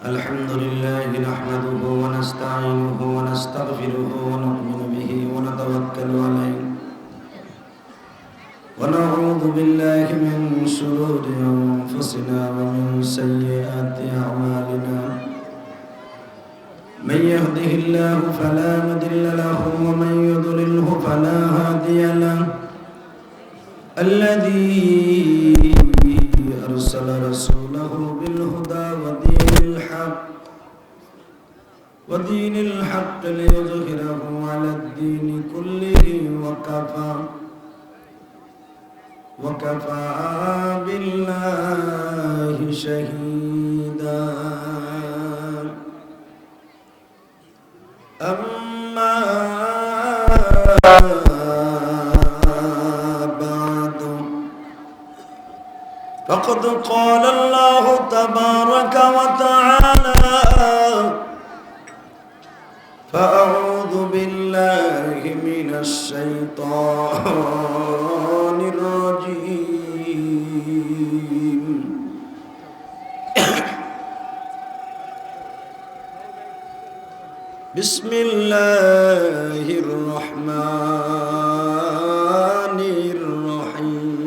الحمد لله نحمده ونستعينه ونستغفره ونؤمن به ونتوكل عليه ونعوذ بالله من شرور أنفسنا ومن سيئات أعمالنا من يهده الله فلا مضل له ومن يضلله فلا هادي له الذي أرسل رسوله بالهدى ودين الحق ليظهره على الدين كله وكفى بالله شهيدا أما بعد فقد قال الله تبارك وتعالى فأعوذ بالله من الشيطان الرجيم بسم الله الرحمن الرحيم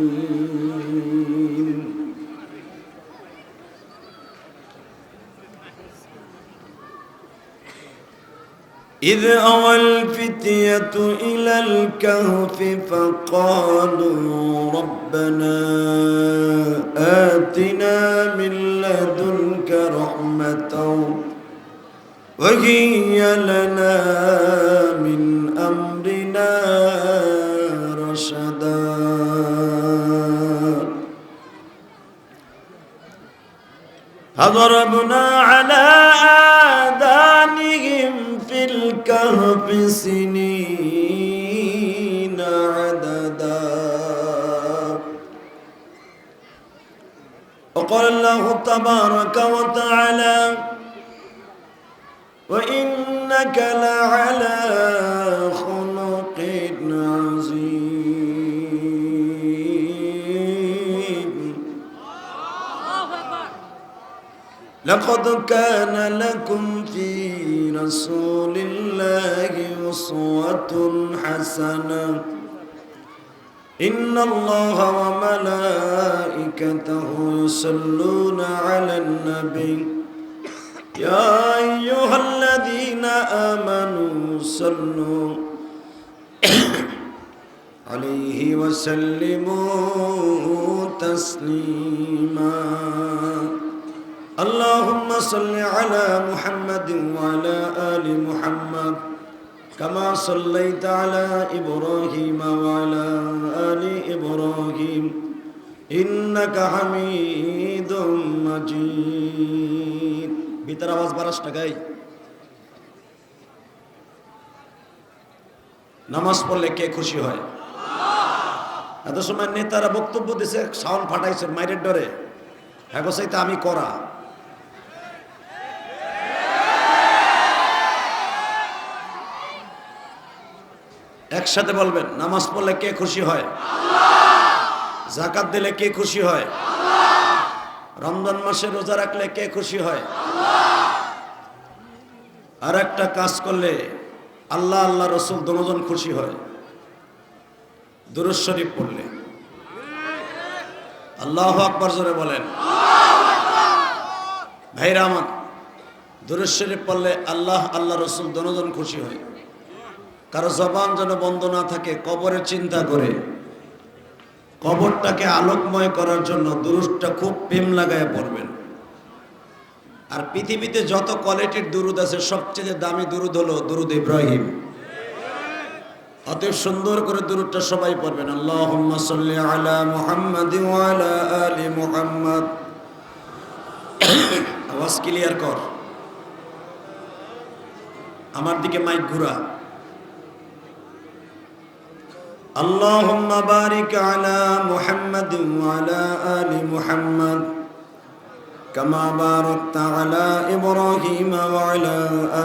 إذ أوى الفتية إلى الكهف فقالوا ربنا آتنا من لدنك رحمة وهيئ لنا من أمرنا رشدا فضربنا على آذانهم في الكهف سنين عددا وقال الله تبارك وتعالى وإنك لعلى خلق عظيم لقد كان لكم في رسول الله أسوة حسنة إن الله وملائكته يصلون على النبي يا أيها الذين آمنوا صلوا عليه وسلموا تسليما اللهم صل على محمد وعلى آل محمد كما صليت على إبراهيم وعلى آل إبراهيم إنك حميد مجيد ভিতর আওয়াজ বাড়াস না গাই নামাজ পড়লে কে খুশি হয় এত সময় নেতারা বক্তব্য দিছে সাউন্ড ফাটাইছে মাইরের ডরে হ্যাঁ গোসাইতে আমি করা একসাথে বলবেন নামাজ পড়লে কে খুশি হয় যাকাত দিলে কে খুশি হয় রমজান মাসে রোজা রাখলে কে খুশি হয় আর একটা কাজ করলে আল্লাহ আল্লাহ রসুল দুজন খুশি হয় দুরূদ শরীফ পড়লে আল্লাহু আকবার জোরে বলেন ভাইরা আমার দুরূদ শরীফ পড়লে আল্লাহ আল্লাহ রসুল দুজন খুশি হয় কারো জবান যেন বন্ধ না থাকে কবরে চিন্তা করে কবরটাকে আলোকময় করার জন্য দুরূদটা খুব প্রেম লাগায় পড়বেন আর পৃথিবীতে যত কোয়ালিটির দুরূদ আছে সবচেয়ে দামি দুরূদ হলো দুরূদ ইব্রাহিম অতএব সুন্দর করে দুরূদটা সবাই পড়বেন আল্লাহুম্মা সাল্লি আলা মুহাম্মাদ ওয়া আলা আলি মুহাম্মাদ আওয়াজ ক্লিয়ার কর আমার দিকে মাইক ঘুরা اللهم بارك على محمد وعلى آل محمد كما باركت على إبراهيم وعلى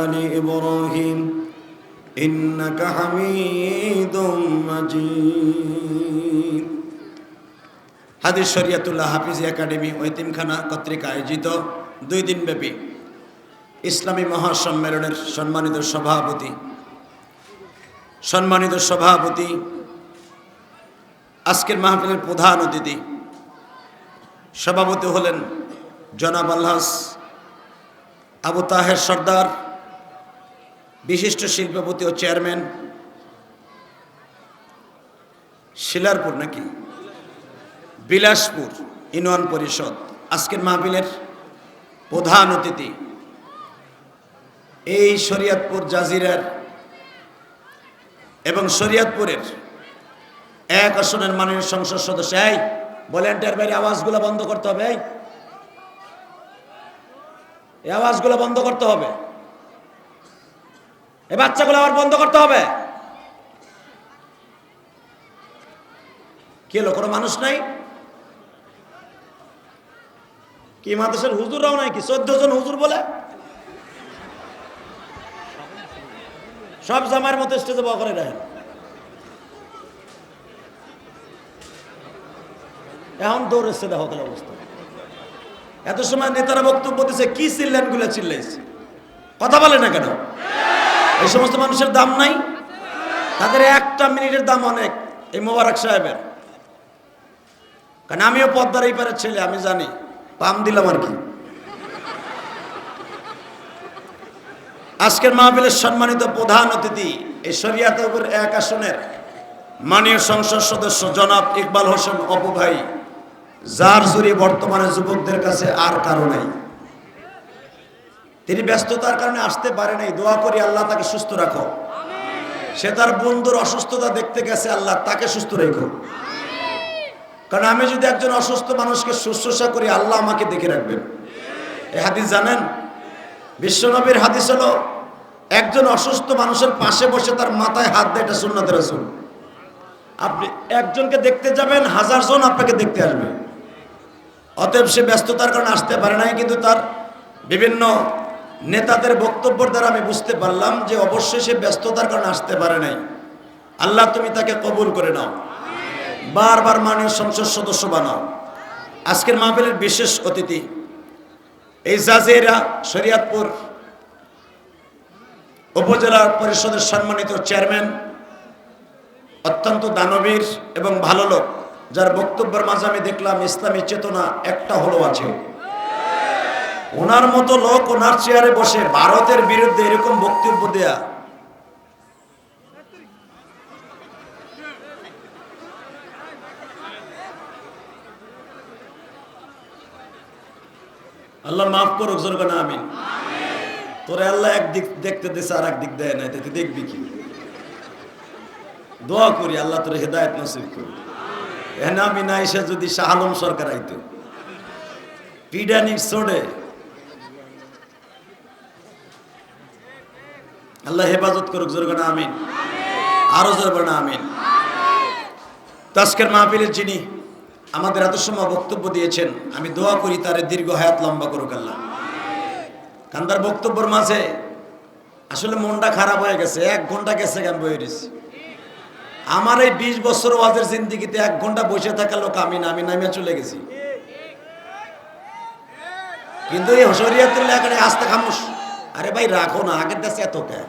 آل إبراهيم إنك حميد مجيد হাদিস শরিয়াতুল্লাহ হাফিজ একাডেমি ও এতিমখানা কর্তৃক আয়োজিত 2 দিনব্যাপী ইসলামী মহাসম্মেলনের সম্মানিত সভাপতি, আজকের মাহফিলের প্রধান অতিথি, সভাপতি হলেন জনাব আলহাজ আবু তাহের সর্দার, বিশিষ্ট শিল্পপতি ও চেয়ারম্যান, শিলারপুর নাকি বিলাসপুর ইউনিয়ন পরিষদ। আজকের মাহফিলের প্রধান অতিথি এই শরীয়তপুর জাজিরার এবং শরীয়তপুরের 1 আসনের মাননীয় সংসদ সদস্য। এই ভলেন্টিয়ার বাইরে আওয়াজগুলো বন্ধ করতে হবে, এই আওয়াজগুলো বন্ধ করতে হবে, এই বাচ্চাগুলো আবার বন্ধ করতে হবে। কি হলো, কোনো মানুষ নাই? কি মাদ্রাসার হুজুররাও নাই কি? 14 জন হুজুর বলে সব জামার মতো স্টেজে বয়া করে রাখেন। এখন দৌড়েছে, দেখো তাহলে অবস্থা। এত সময় নেতারা বক্তব্য দিচ্ছে, কি চিল্লেন গুলো চিল্লাইছে, কথা বলে না কেন? এই সমস্ত মানুষের দাম নাই? তাদের একটা মিনিটের দাম অনেক। এই মোবারক সাহেবের, কারণ আমিও পদ্মার এই পারের ছেলে, আমি জানি, পাম দিলাম আর কি। আজকের মাহফিলের সম্মানিত প্রধান অতিথি এই শরীয়তপুর 1 আসনের মাননীয় সংসদ সদস্য জনাব ইকবাল হোসেন অপু ভাই, যার জুড়ি বর্তমানে যুবকদের কাছে আর কারো নাই। তিনি ব্যস্ততার কারণে আসতে পারে নাই। দোয়া করি আল্লাহ তাকে সুস্থ রাখো। সে তার বন্ধুর অসুস্থতা দেখতে গেছে, আল্লাহ তাকে সুস্থ রেখো। কারণ আমি যদি একজন অসুস্থ মানুষকে শুশ্রূষা করি, আল্লাহ আমাকে দেখে রাখবেন। এই হাদিস জানেন? বিশ্বনবীর হাদিস হলো, একজন অসুস্থ মানুষের পাশে বসে তার মাথায় হাত দেয়, এটা সুন্নাতে রাসূল। আপনি একজনকে দেখতে যাবেন, 1000 জন আপনাকে দেখতে আসবে। অতএব সে ব্যস্ততার কারণে আসতে পারে নাই, কিন্তু তার বিভিন্ন নেতাদের বক্তব্যের দ্বারা আমি বুঝতে পারলাম যে অবশ্যই সে ব্যস্ততার কারণে আসতে পারে নাই। আল্লাহ তুমি তাকে কবুল করে নাও, বারবার মাননীয় সংসদ সদস্য বানাও। আজকের মাহফিলের বিশেষ অতিথি এই জাজিরা শরীয়তপুর উপজেলা পরিষদের সম্মানিত চেয়ারম্যান, অত্যন্ত দানবীর এবং ভালো লোক, যার বক্তব্যের মাঝে আমি দেখলাম ইসলামী চেতনা একটা হলো আছে। ওনার মতো লোক ওনার চেয়ারে বসে ভারতের বিরুদ্ধে এরকম বক্তব্য দেয়া, আল্লাহ মাফ করুক, জোর করে আমিন। তোরে আল্লাহ একদিক দেখতে দিছে, আর একদিক দেয় না, তুই দেখবি কি? দোয়া করি আল্লাহ তোর হেদায়েত নসিব করুক। এখানে আমি না এসে যদি শাহ আলম সরকার আইতো, পিডানির সোডে, আল্লাহ হেফাজত করুক, জোর করে আমিন, আরো জোর করে আমিন। আজকের মাহফিলের যিনি আমাদের এত সময় বক্তব্য দিয়েছেন, আমি দোয়া করি তার দীর্ঘ হায়াত লম্বা করুক আল্লাহ। কান্দার বক্তব্যের মাঝে আসলে মনটা খারাপ হয়ে গেছে। 1 ঘন্টা গেছে গান বয়ে দিছি। আমার এই 20 বছর ওয়াজের জিন্দিগিতে 1 ঘন্টা বসে থাকা লোক আমি না, আমি নামিয়ে চলে গেছি। কিন্তু এই শরীয়তের লেখাটা আস্তে খামোশ। আরে ভাই রাখো না, আগের দেশে এত কে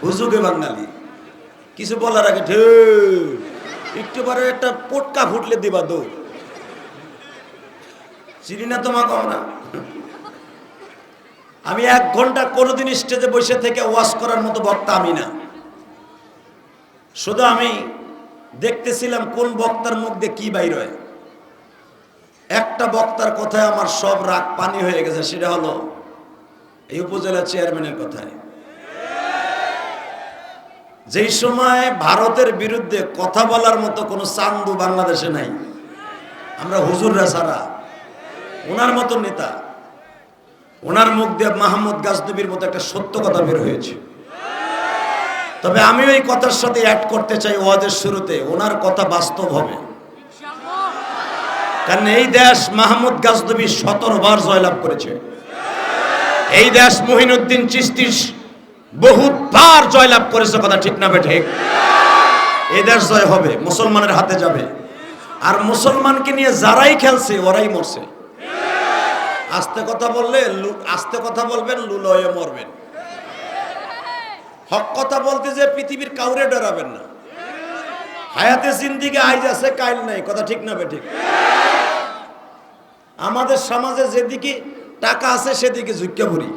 হুজুগে বাঙালি কিছু বলার আগে একটু পরে একটা পটকা ফুটলে দিবা দৌড়। চিনি না তোমাকে আমরা। আমি 1 ঘন্টা কোনোদিন স্টেজে বসে থেকে ওয়াজ করার মতো বক্তা আমি না। শুধু আমি দেখতেছিলাম কোন বক্তার মুখ দিয়ে কি বাইর হয়। একটা বক্তার কথায় আমার সব রাগ পানি হয়ে গেছে, সেটা হলো এই উপজেলা চেয়ারম্যানের কথায়। যেই সময় ভারতের বিরুদ্ধে কথা বলার মতো কোনো চান্দু বাংলাদেশে নাই, আমরা হুজুররা ছাড়া, ওনার মতো নেতা, ওনার মুখ দিয়ে মাহমুদ গাজনবীর মতো একটা সত্য কথা বের হয়েছে। তবে আমি ওই কথার সাথে অ্যাড করতে চাই ওয়াজের শুরুতে, ওনার কথা বাস্তব হবে। কারণ এই দেশ মাহমুদ গাজনবী 17 বার জয়লাভ করেছে। এই দেশ মহিনুদ্দিন চিশতি বহুবার জয়লাভ করেছে, কথা ঠিক না বে ঠিক? এই দেশ জয় হবে, মুসলমানের হাতে যাবে। আর মুসলমানকে নিয়ে যারাই খেলছে ওরাই মরছে। আস্তে কথা বললে আস্তে কথা বলবেন, লুলয়ে মরবেন। হক কথা বলতে যে পৃথিবীর কাউরে ডরাবেন না। হায়াতে জিন্দিগি আইজ আছে কাইল নাই, কথা ঠিক না বেঠিক? আমাদের সমাজে যেদিকে টাকা আছে সেদিকে ঝুঁকে পড়ি,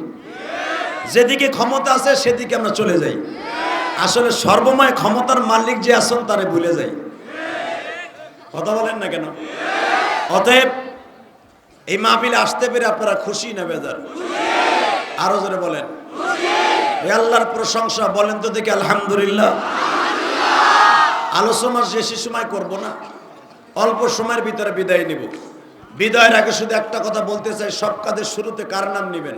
যেদিকে ক্ষমতা আছে সেদিকে আমরা চলে যাই। আসলে সর্বময় ক্ষমতার মালিক যে আছেন তারে ভুলে যাই। কথা বলেন না কেন? অতএব এই মাহফিলে আসতে পেরে আপনারা খুশি না বেজার? আরো জোরে বলেন আল্লাহর প্রশংসা। বলেন তো দেখি আলহামদুলিল্লাহ। আলোচনা বেশি সময় করব না, অল্প সময়ের ভিতরে বিদায় নিব। বিদায়ের আগে শুধু একটা কথা বলতে চাই, সব কাজের শুরুতে কার নাম নেবেন?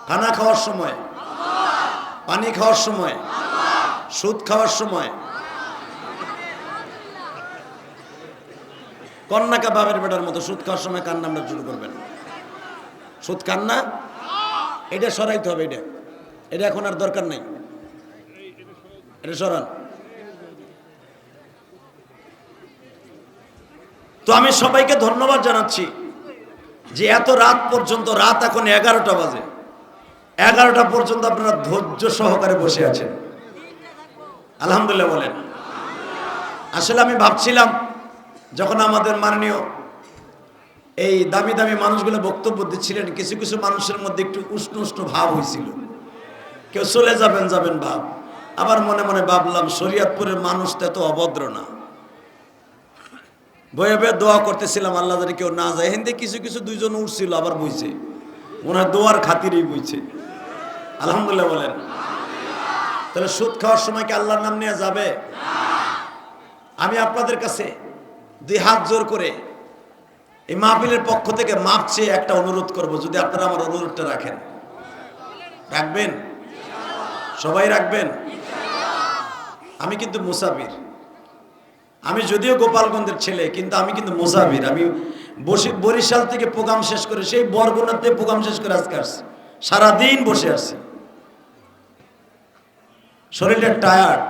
খানা খাওয়ার সময়, পানি খাওয়ার সময়, সুদ খাওয়ার সময়। কন্যাকা বাবের বেটার মতো সুদ খাওয়ার সময় কার নামটা শুরু করবেন? সুদ খান না? এটা সরাইতে হবে। এটা এখন আর দরকার নাই, এটা সরান। তো আমি সবাইকে ধন্যবাদ জানাচ্ছি যে এত রাত পর্যন্ত, রাত এখন 11টা বাজে, 11টা পর্যন্ত আপনারা ধৈর্য সহকারে বসে আছেন। আলহামদুলিল্লাহ বলেন। আসলে আমি ভাবছিলাম যখন আমাদের মাননীয় এই দামি দামি মানুষগুলো বক্তব্য দিচ্ছিলেন, কিছু কিছু মানুষের মধ্যে একটু উষ্ণ উষ্ণ ভাব হয়েছিল। কেউ চলে যাবেন যাবেন ভাব। আবার মনে মনে ভাবলাম শরীয়তপুরের মানুষ তো এত অভদ্র না। বয়ে বয়ে দোয়া করতেছিলাম আল্লাহ জানি কেউ না যায়। হিন্দি কিছু কিছু দুইজন উঠছিল, আবার বইছে, মনে হয় দোয়ার খাতিরেই বইছে। আলহামদুলিল্লাহ বলেন। তাহলে সুদ খাওয়ার সময় কি আল্লাহর নাম নেওয়া যাবে? আমি আপনাদের কাছে 2 হাত জোর করে এই মাহফিলের পক্ষ থেকে মাপ চেয়ে একটা অনুরোধ করব, যদি আপনারা আমার অনুরোধটা রাখেন। রাখবেন? সবাই রাখবেন? আমি কিন্তু মুসাফির। আমি যদিও গোপালগঞ্জের ছেলে, কিন্তু আমি কিন্তু মুসাফির। আমি বরিশাল থেকে প্রোগ্রাম শেষ করে, সেই বরগুনাতে প্রোগ্রাম শেষ করে আজকে আসছি, সারাদিন বসে আসছি, শরীরটা টায়ার্ড।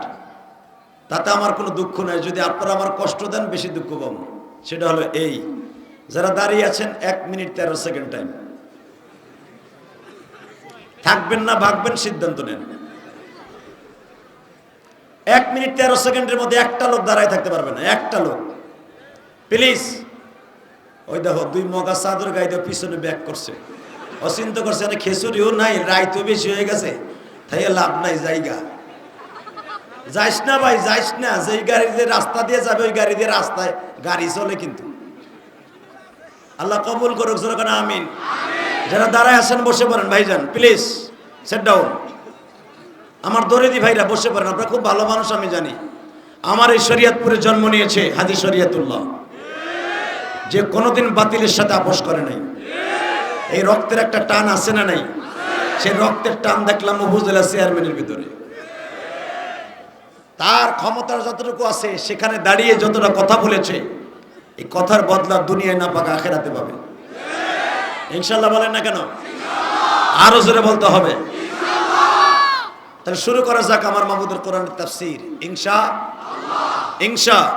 তাতে আমার কোনো দুঃখ নাই। যদি আপনারা আমার কষ্ট দেন বেশি দুঃখ পাবো। সেটা হলো এই, যারা দাঁড়িয়ে আছেন 1 মিনিট 13 সেকেন্ড টাইম। থাকবেন না ভাগবেন সিদ্ধান্ত নেন। 1 মিনিট 13 সেকেন্ডের মধ্যে একটা লোক দাঁড়ায় থাকতে পারবে না, একটা লোক প্লিজ। ওই দেখো 2 মগা চাদর গাইতে পিছনে ব্যাক করছে, অচিন্ত করছে, খেসুরিও নাই, রাইতও বেশি হয়ে গেছে, তাই লাভ নাই, জায়গা যাইস না ভাই, যাইস না। যেই গাড়ি যে রাস্তা দিয়ে যাবে ওই গাড়ি দিয়ে রাস্তায় গাড়ি চলে, কিন্তু আল্লাহ কবুল করুক। যেরকম আমিন। যারা দাঁড়ায় আছেন বসে পড়েন ভাইজান, প্লিজ সেট ডাউন। আমার দরেদি ভাইরা বসে পড়েন, আপনারা খুব ভালো মানুষ আমি জানি। আমার এই শরীয়তপুরে জন্ম নিয়েছে হাজী শরীয়তুল্লাহ, যে কোনোদিন বাতিলের সাথে আপোষ করে নাই। এই রক্তের একটা টান আছে না নাই? সেই রক্তের টান দেখলাম উপজেলা চেয়ারম্যানের ভিতরে। তার ক্ষমতার যতটুকু আছে সেখানে দাঁড়িয়ে যতটা কথা বলেছে, এই কথার বদলা দুনিয়ায় না পাক আখেরাতে পাবে ইনশাআল্লাহ। বলেন না কেন? আরো জোরে বলতে হবে। তাহলে শুরু করা যাক আমার মাহমুদের কোরআনের তাফসীর ইনশাআল্লাহ। ইনশাআল্লাহ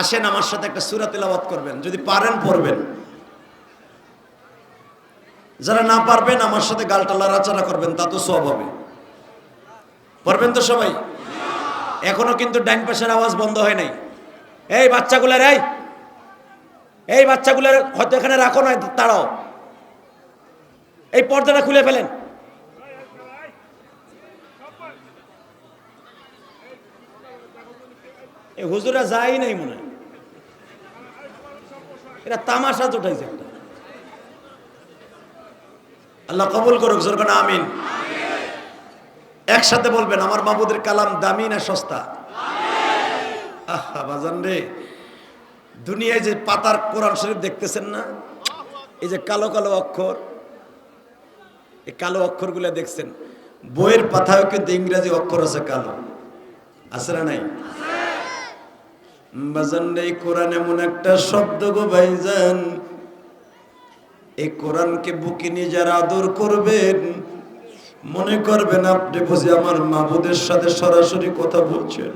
আসেন আমার সাথে একটা সূরা তেলাওয়াত করবেন, যদি পারেন পড়বেন। যারা না পারবেন আমার সাথে গালটা লড়াচড়া করবেন, তা তো সওয়াব হবে। পড়বেন তো সবাই? এখনো কিন্তু ডাইন পাশের আওয়াজ বন্ধ হয় নাই। এই বাচ্চাগুলার, এই বাচ্চাগুলার হয়তো এখানে রাখো না, তাড়াও, এই পর্দাটা খুলে ফেলেন। এই হুজুরা যাই নাই মনে হয়, এটা তামাশা উঠাইছে একটা। আল্লাহ কবুল করুক, জোরকানা আমিন। একসাথে বলবেন, আমার মাহমুদের কালাম দামি না সস্তা? আহা বাজান রে, দুনিয়ায় যে পাতার কোরআন শরীফ দেখতেছেন না, এই যে কালো কালো অক্ষর, এই কালো অক্ষরগুলো দেখছেন, বইয়ের পাতায় কিন্তু ইংরেজি অক্ষর আছে কালো, আছে না নাই? বাজান রে, এই কোরআন এমন একটা শব্দ গো ভাইজান, এই কোরআনকে বুকে নিয়ে যারা আদর করবেন, মনে করবেন আপনি বুঝি আমার মাহবুদের সাথে সরাসরি কথা বলছেন।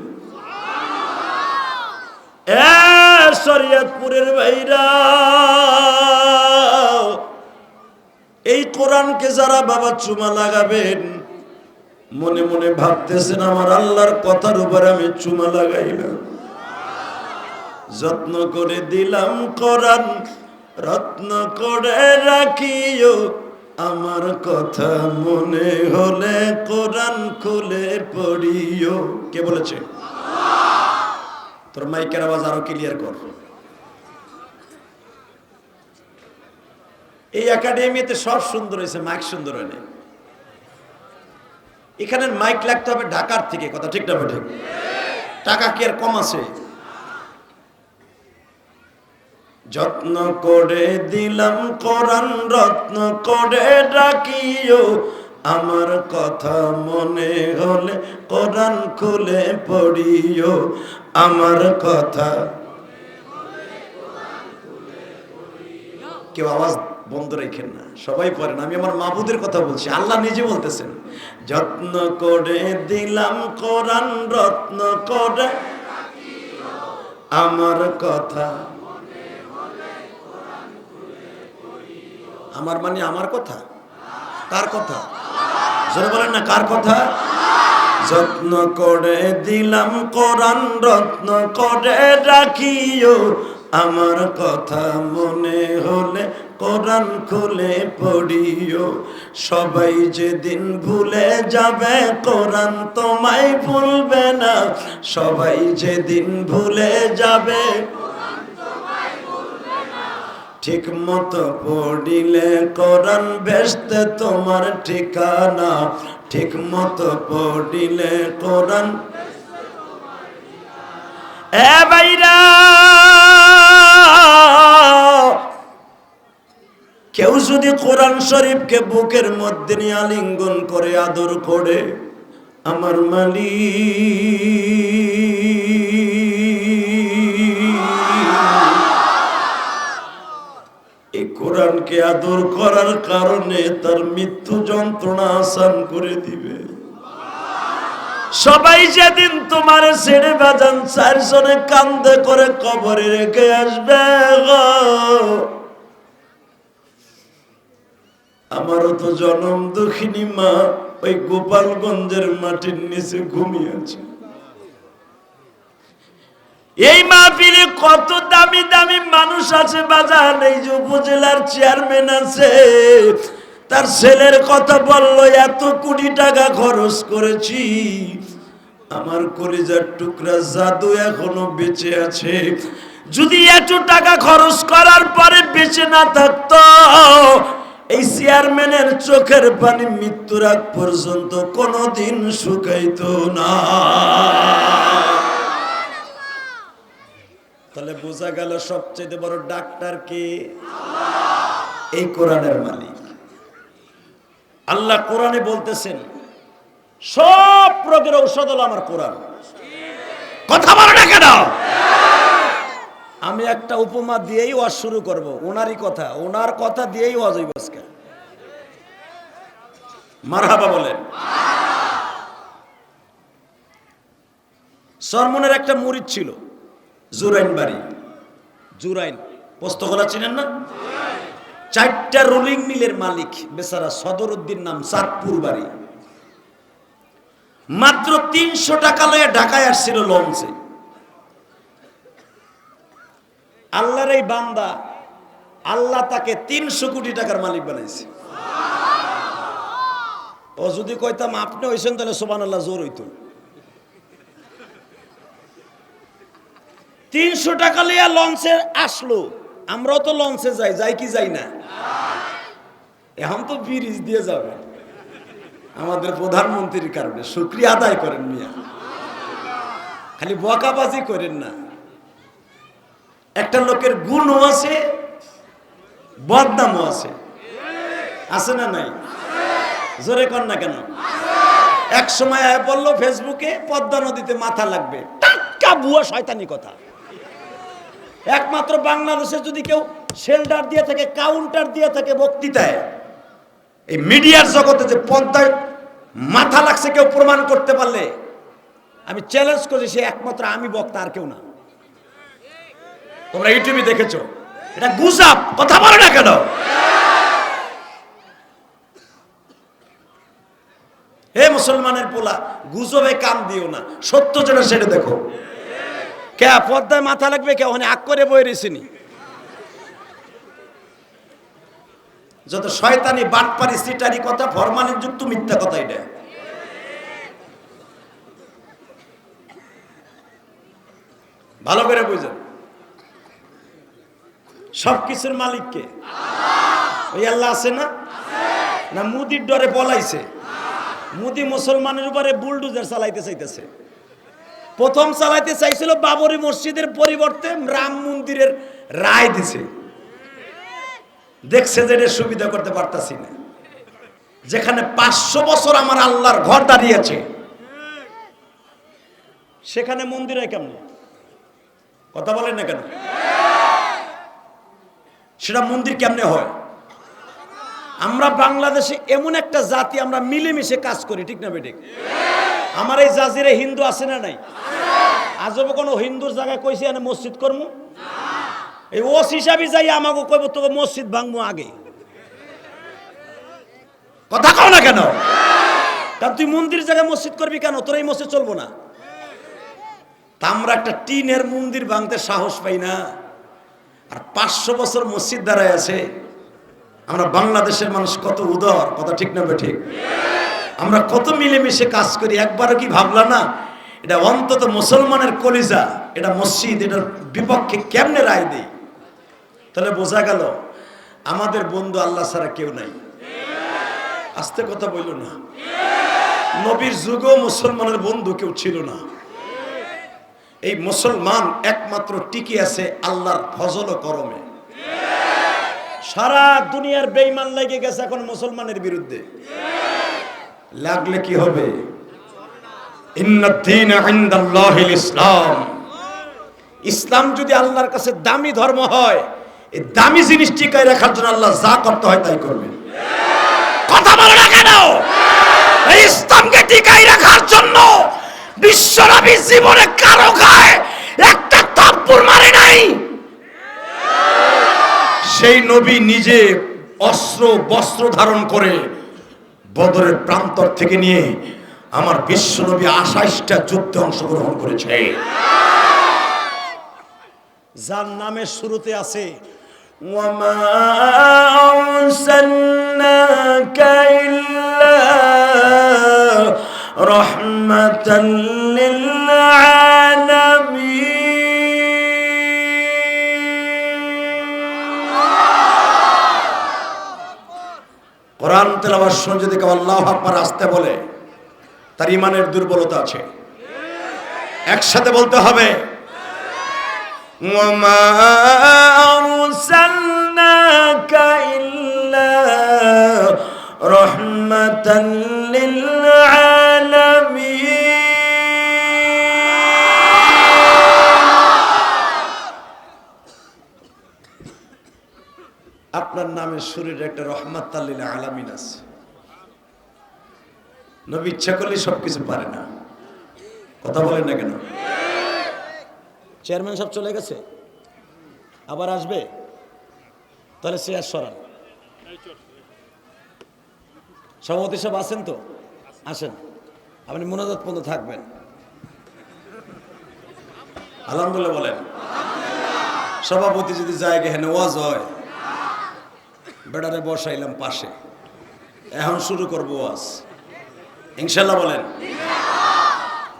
শরীয়তপুরের ভাইরা, এই কোরআনকে যারা বাবা চুমা লাগাবেন, মনে মনে ভাবতেছেন আমার আল্লাহর কথার উপর আমি চুমা লাগাইলাম, যত্ন করে দিলাম কোরআন, রত্ন করে রাখিও, আমার কথা মনে হলে কোরআন খুলে পড়িও। কে বলেছে? তোর মাইকের আওয়াজ আরো ক্লিয়ার কর। এই একাডেমিতে সব সুন্দর হয়েছে, মাইক সুন্দর হয়নি। এখানে মাইক লাগতে হবে ঢাকার থেকে, কথা ঠিক না ঠিক? টাকা কি আর কম আছে? যত্ন করে দিলাম কোরআন, রত্ন করে রাখিও, আমার কথা মনে হলে কোরআন খুলে পড়িও, আমার কথা। কেউ আওয়াজ বন্ধ রেখেন না, সবাই পড়েন। আমি আমার মাবুদের কথা বলছি, আল্লাহ নিজে বলতেছেন, যত্ন করে দিলাম কোরআন, রত্ন করে আমার কথা। আমার মানে আমার কথা? কার কথা? জোরে বলেন না, কার কথা? যত্ন করে দিলাম কোরআন, রত্ন করে রাখিও, আমার কথা মনে হলে কোরআন খুলে পড়িও, সবাই যেদিন ভুলে যাবে কোরআন তোমায় ভুলবে না, সবাই যেদিন ভুলে যাবে ঠিক মতো পড়িলে কোরআন বেহেশতে তোমার ঠিকানা, ঠিক মতো পড়িলে কোরআন। এ ভাইরা, কেউ যদি কোরআন শরীফকে বুকের মধ্যে নিয়ে আলিঙ্গন করে আদর করে, আমার এই কোরআনকে আদর করার কারণে তার মৃত্যু যন্ত্রণা আসান করে দিবে। সবাই যেদিন তোমার ছেড়ে বাজান চারজনে কান্দে করে কবরে রেখে আসবে, আমারও তো জনম দুঃখিনী মা ওই গোপালগঞ্জের মাটির নিচে ঘুমিয়েছে। এই মাহফিলে কত দামি দামি মানুষ আছে বাজার, এই যে উপজেলার চেয়ারম্যান আছে, তার ছেলের কথা বললো, এত কোটি টাকা খরচ করেছি, আমার কলিজার টুকরা জাদু এখনো বেঁচে আছে। যদি এত টাকা খরচ করার পরে বেঁচে না থাকতো, এই চেয়ারম্যানের চোখের পানি মৃত্যুর আগ পর্যন্ত কোনোদিন শুকাইতো না। তাহলে বোঝা গেল সবচেয়ে বড় ডাক্তার কে? এই কোরআনের মালিক আল্লাহ। কোরআনে বলতেছেন সব রোগের ঔষধ হলো আমার কোরআন। কথা বলো না কেন? আমি একটা উপমা দিয়েই ওয়াজ শুরু করব, ওনারই কথা, ওনার কথা দিয়েই ওয়াজ হইব আজকে। মারহাবা বলেন। সরমনের একটা মুরিদ ছিল, জুরাইন বাড়ি। জুরাইন পোস্তগোলা চিনেন না? 4টা রোলিং মিলের মালিক বেচারা, সদরউদ্দিন নাম, চাঁদপুর বাড়ি। মাত্র 300 টাকা লয়ে ঢাকায় আসছিল লঞ্চে। আল্লাহর এই বান্দা, আল্লাহ তাকে 300 কোটি টাকার মালিক বানাইছে। ও যদি কইতাম আপনি হইছেন তাহলে সুবহানাল্লাহ জোর হইতো। 300 টাকা লইয়া লঞ্চে আসলো। আমরাও তো লঞ্চে যাই কি যাই না? এখন তো ব্রিজ দিয়ে যাবে আমাদের প্রধানমন্ত্রীর কারণে। শুকরিয়া আদায় করেন মিয়া, খালি বকাবাজি করেন না। একটা লোকের গুণও আছে, বদনামও আছে, আছে না নাই? জোরে কর না কেন? এক সময় বললো ফেসবুকে পদ্মা নদীতে মাথা লাগবে, টাটকা ভুয়া শয়তানি কথা। একমাত্র বাংলাদেশে যদি কেউ শেল্টার দিয়ে থাকে, কাউন্টার দিয়ে থাকে বক্তৃতায়, এই মিডিয়ার জগতে যে পদ্মায় মাথা লাগছে কেউ প্রমাণ করতে পারলে আমি চ্যালেঞ্জ করছি, সে একমাত্র আমি বক্তা, আর কেউ না। তোমরা ইউটিউবে দেখেছো, এটা গুজব। কথা বলো না কেন? হে মুসলমানের পোলা, গুজবে কান দিও না, সত্য যেটা সেটা দেখো। কে পর্দায় মাথা লাগবে, কে ওখানে আগ করে বই রেছিনি। যত শয়তানি বাটপারি সিটারি কথা, ফরমালিন যুক্ত মিথ্যা কথা, এটা ভালো করে বুঝেন। সবকিছুর মালিক কে? ওই আল্লাহ আছে না? না মুদির ডরে পলাইছে? মুদি মুসলমানের উপরে বুলডোজার চালাইতে চাইতেছে। প্রথম চালাইতে চাইছিল বাবরি মসজিদের পরিবর্তে রাম মন্দিরের রায় দিছে। দেখছে যে এটা সুবিধা করতে পারতাছি না। যেখানে 500 বছর আমার আল্লাহর ঘর দাঁড়িয়েছে, সেখানে মন্দির হয় কেমন? কথা বলেন না কেন? সেটা মন্দির কেমনে হয়? আমরা বাংলাদেশে এমন একটা জাতি, আমরা মিলেমিশে কাজ করি, ঠিক না বেঠিক? আমার এই জাজিরে হিন্দু আছে না নাই? আজব কোনো হিন্দুর জায়গায় কইছি এনে মসজিদ করবো? এই ওস হিসাবে যাই আমাকে কইব তোকে মসজিদ ভাঙবো আগে। কথা কও না কেন? কারণ তুই মন্দির জায়গায় মসজিদ করবি কেন? তোর এই মসজিদ চলবো না। তা আমরা একটা টিনের মন্দির ভাঙতে সাহস পাই না, আর 500 বছর মসজিদ দাঁড়ায় আছে। আমরা বাংলাদেশের মানুষ কত উদার, কথা ঠিক না বেঠিক? আমরা কত মিলেমিশে কাজ করি। একবারও কি ভাবলা না এটা অন্তত মুসলমানের কলিজা, এটা মসজিদ, এটার বিপক্ষে কেমনে রায় দেই? তাহলে বোঝা গেল আমাদের বন্ধু আল্লাহ ছাড়া কেউ নাই। আস্তে কথা বলল না। নবীর যুগেও মুসলমানের বন্ধু কেউ ছিল না। এই মুসলমান একমাত্র টিকে আছে আল্লাহর ফজল ও করমে। সারা দুনিয়ার বেঈমান লেগে গেছে এখন মুসলমানের বিরুদ্ধে। লাগলে কি হবে? ইন্নাদ-দীন ইনদাল্লাহিল ইসলাম। ইসলাম যদি আল্লাহর কাছে দামি ধর্ম হয়, এই দামি জিনিস টিকায় রাখার জন্য আল্লাহ যা করতে হয় তাই করবে। কথা বলে না কেন? এই ইসলামকে টিকায় রাখার জন্য বিশ্বনবী জীবনে কারো গায়ে একটা থাপ্পড় মারে নাই। সেই নবী নিজে অস্ত্র বস্ত্র ধারণ করে বদরের প্রান্তর থেকে নিয়ে আমার বিশ্ব নবী 28টা যুদ্ধে অংশগ্রহণ করেছে। যার নামের শুরুতে আছে ওয়ামা আরসালনাকা ইল্লা রাহমাতাল লিল আলামিন। কোরআন তেলাওয়াত শুনে যদি কেউ আল্লাহু আকবার আসতে বলে, তার ইমানের দুর্বলতা আছে। একসাথে বলতে হবে ওয়ামা আরসালনাকা ইল্লা রাহমাতাল লিল আলামিন। আপনার নামের শরীরে একটা রহমাতাল লিল আলামিন আছে। নবী ইচ্ছা করলে সবকিছু পারে না। কথা বলেন না কেন? চেয়ারম্যান সাহেব চলে গেছে, আবার আসবে, তাহলে চেয়ার সরান। সভাপতি সাহেব আছেন তো? আসেন, আপনি মোনাজাত পর্যন্ত থাকবেন। আলহামদুলিল্লাহ বলেন। সভাপতি যদি জায়গা হেন ওয়াজ হয়, বেড়ারে বসাইলাম পাশে, এখন শুরু করবো ওয়াজ ইনশাল্লাহ বলেন।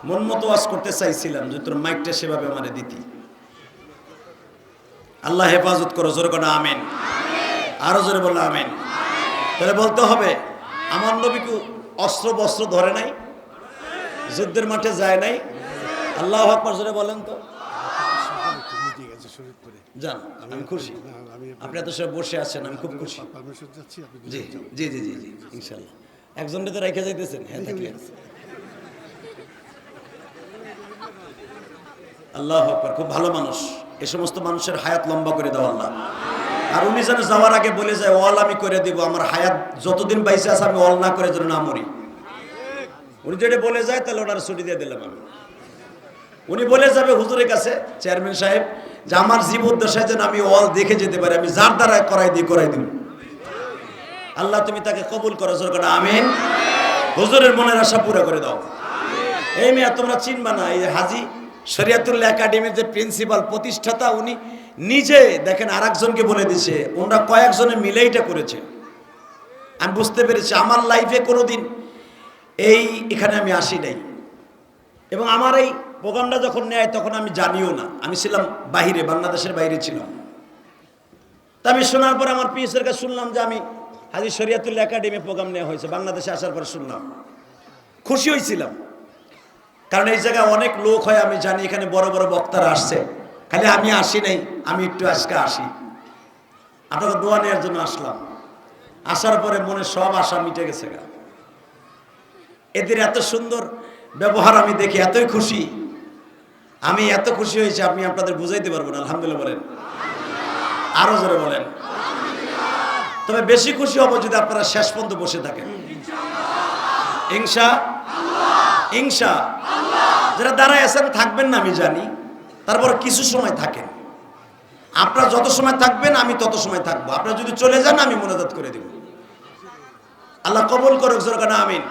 মন মতো ওয়াজ করতে চাইছিলাম যে তোর মাইকটা সেভাবে আমারে দিতি। আল্লাহ হেফাজত করো, জোরে করো আমিন। আরো জোরে বললো আমিন। তাহলে বলতে হবে আমার নবী কি অস্ত্র বস্ত্র ধরে নাই, যুদ্ধের মাঠে যায় নাই? আল্লাহু আকবার জোরে বলেন তো। যান, আমি খুশি। আপনি এত সব বসে আছেন, আমি খুব খুশি। জি জি জি জি জি ইনশাল্লাহ। একজনকে তো রেখে যাইতেছেন। হ্যাঁ, থাকলে আল্লাহু আকবার। খুব ভালো মানুষ। এই সমস্ত মানুষের হায়াত লম্বা করে দাও আল্লাহ। আর উনি যেন যাওয়ার আগে বলে যায় ওয়াল আমি করে দিব, আমার হায়াত যতদিন বাইসে আছে আমি ওয়াল না করে যেন না মরি। উনি যেটা বলে যায় তাহলে ওনার ছুটি দিয়ে দিলাম আমি। উনি বলে যাবে হুজুরের কাছে, চেয়ারম্যান সাহেব, যে আমার জীবদ্দশায় যেন আমি ওয়াল দেখে যেতে পারি, আমি যার দ্বারা করাই দিব। আল্লাহ তুমি তাকে কবুল করো, জোরে করো আমিন। হুজুরের মনের আশা পুরো করে দাও। এই মেয়ে তোমরা চিনবা না, এই হাজী শরিয়াতুল্লাহ একাডেমির যে প্রিন্সিপাল প্রতিষ্ঠাতা, উনি নিজে দেখেন আরেকজনকে বলে দিছে, ওনারা কয়েকজনে মিলে এটা করেছে। আমি বুঝতে পেরেছি আমার লাইফে কোনোদিন এখানে আমি আসি নাই, এবং আমার এই প্রোগ্রামটা যখন নেয় তখন আমি জানিও না, আমি ছিলাম বাহিরে, বাংলাদেশের বাইরে ছিলাম। তা আমি শোনার পর আমার পিএসের কাছে শুনলাম যে আমি হাজী শরিয়াতুল্লাহ একাডেমি প্রোগ্রাম নেওয়া হয়েছে, বাংলাদেশে আসার পর শুনলাম, খুশি হয়েছিলাম। কারণ এই জায়গায় অনেক লোক হয়, আমি জানি এখানে বড় বড় বক্তারা আসছে, খালি আমি আসি নাই, আমি একটু আজকে আসি, আপনাকে দোয়া নেওয়ার জন্য আসলাম। আসার পরে মনে সব আশা মিটে গেছে। এদের এত সুন্দর ব্যবহার আমি দেখি এতই খুশি, আমি এত খুশি হয়েছি আমি আপনাদের বুঝাইতে পারবো না। আলহামদুলিল্লাহ বলেন, আরো জোরে বলেন। তবে বেশি খুশি হব যদি আপনারা শেষ পর্যন্ত বসে থাকেন, ইনশা। যারা দাঁড়ায় আছেন থাকবেন না আমি জানি, তারপর কিছু সময় থাকেন। আপনারা যত সময় থাকবেন আমি তত সময় থাকবো, আপনারা যদি চলে যান আমি মোনাজাত করে দেব। আল্লাহ কবুল করুক, জোরে আমিন।